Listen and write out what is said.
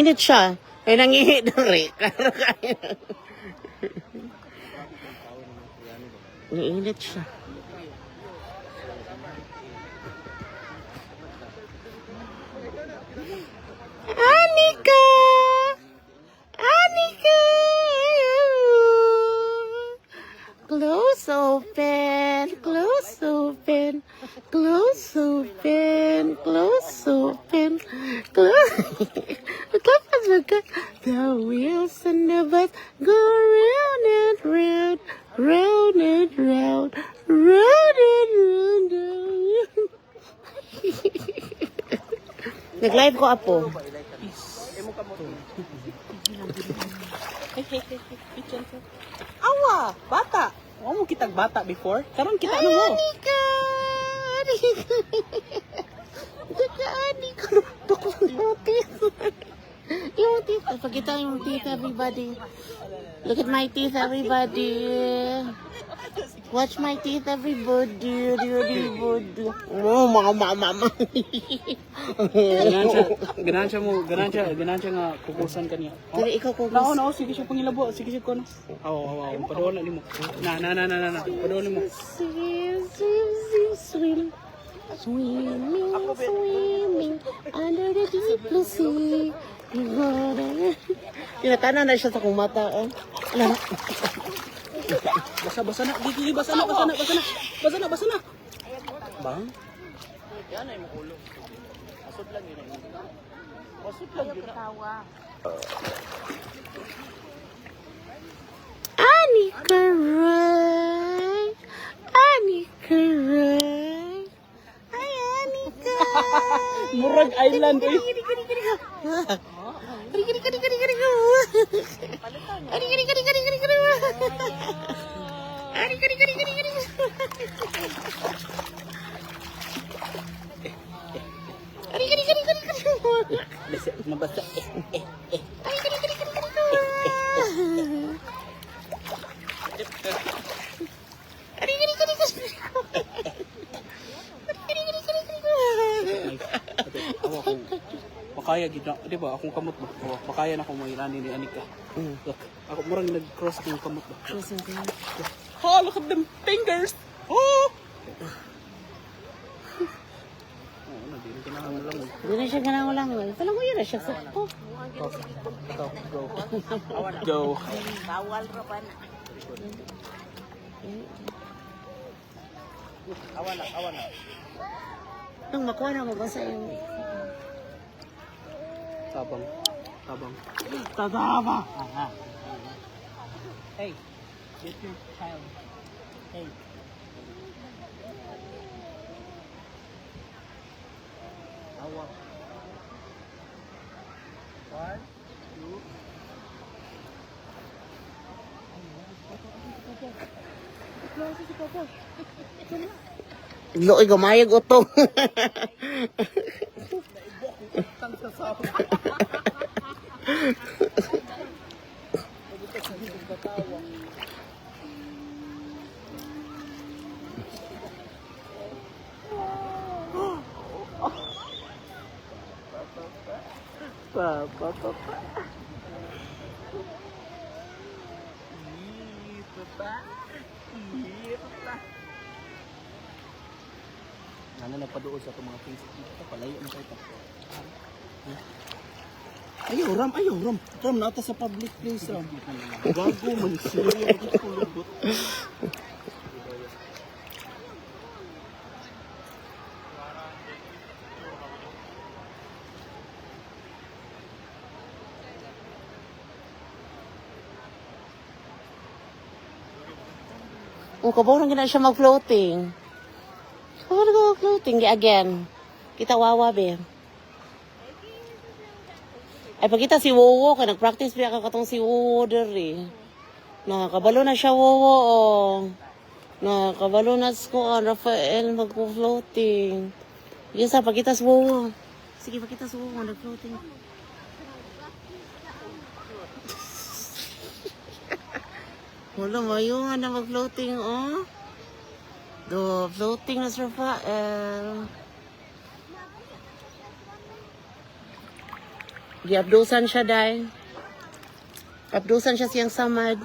Init siya. Ay, nangihi na rin. Init siya. Anika! Anika! Close open, close open, close open, close open, close. Look at the wheels and the bus go round and round, round and round, round and round. Nag-live ko, Apo. Awa, bata. Wala mo kitag bata before? Karon kita ano mo? Anika! Anika! Anika! Bakit yung teeth? Yung teeth. Pagkita yung teeth, everybody. Look at my teeth, everybody. Watch my teeth, everybody. Oh, mama. Ganahan siya nga kukusan kaniya. Pero ikaw ko Nao, sige siya pangilabo, sige siya kono. Aw, padawala nimo. Na, padawala nimo. Swimming under the deep blue sea. Tinatanan na siya sa kong mata. Alam. Basa na. Bang. Yan ay makulo. Asot lang yun. Anika Ray. Anika Ray. Hi, Anika. Murag Island eh. Mabasa. Makaya gid na, di ba? Akong kamot ba? Makaya na ko mo ilani ni Anika. Look, ako murang nag-cross akong kamot ba. Oh, look at them fingers. Oh. Hindi na siya ganang-ulang. Talang ko yun na siya. Go. Go. Bawal ra ba na? Awan na. Nung makuha na mabasa yung... Tabang. Hey, get your child. Hey. Awa. 1, 2. Loy, gamayag utong. Tang sa sapo. Papa. Ano na padoon sa itong mga things dito, palayo na kayo. Ayaw, Ram. Ram, nata sa public place, Ram. Gago, man siya. Magkakulugot. Kabaw na gina siya mag-floating. Kabaw na mag-floating again. Kita wawa, be. Ay, pagkita si Wowo, ka nag-practice pa katong si Wowo dere. Nakakabalo na siya, Wowo, oh. Nakakabalo na ko, Rafael, mag-floating. Yes, pagkita si Wowo. Sige, pagkita si Wowo, nag-floating. Wala, mayungan na mag-floating, oh. Floating na si Rafael. Giabdusan siya, day. Abdusan siya siyang samad.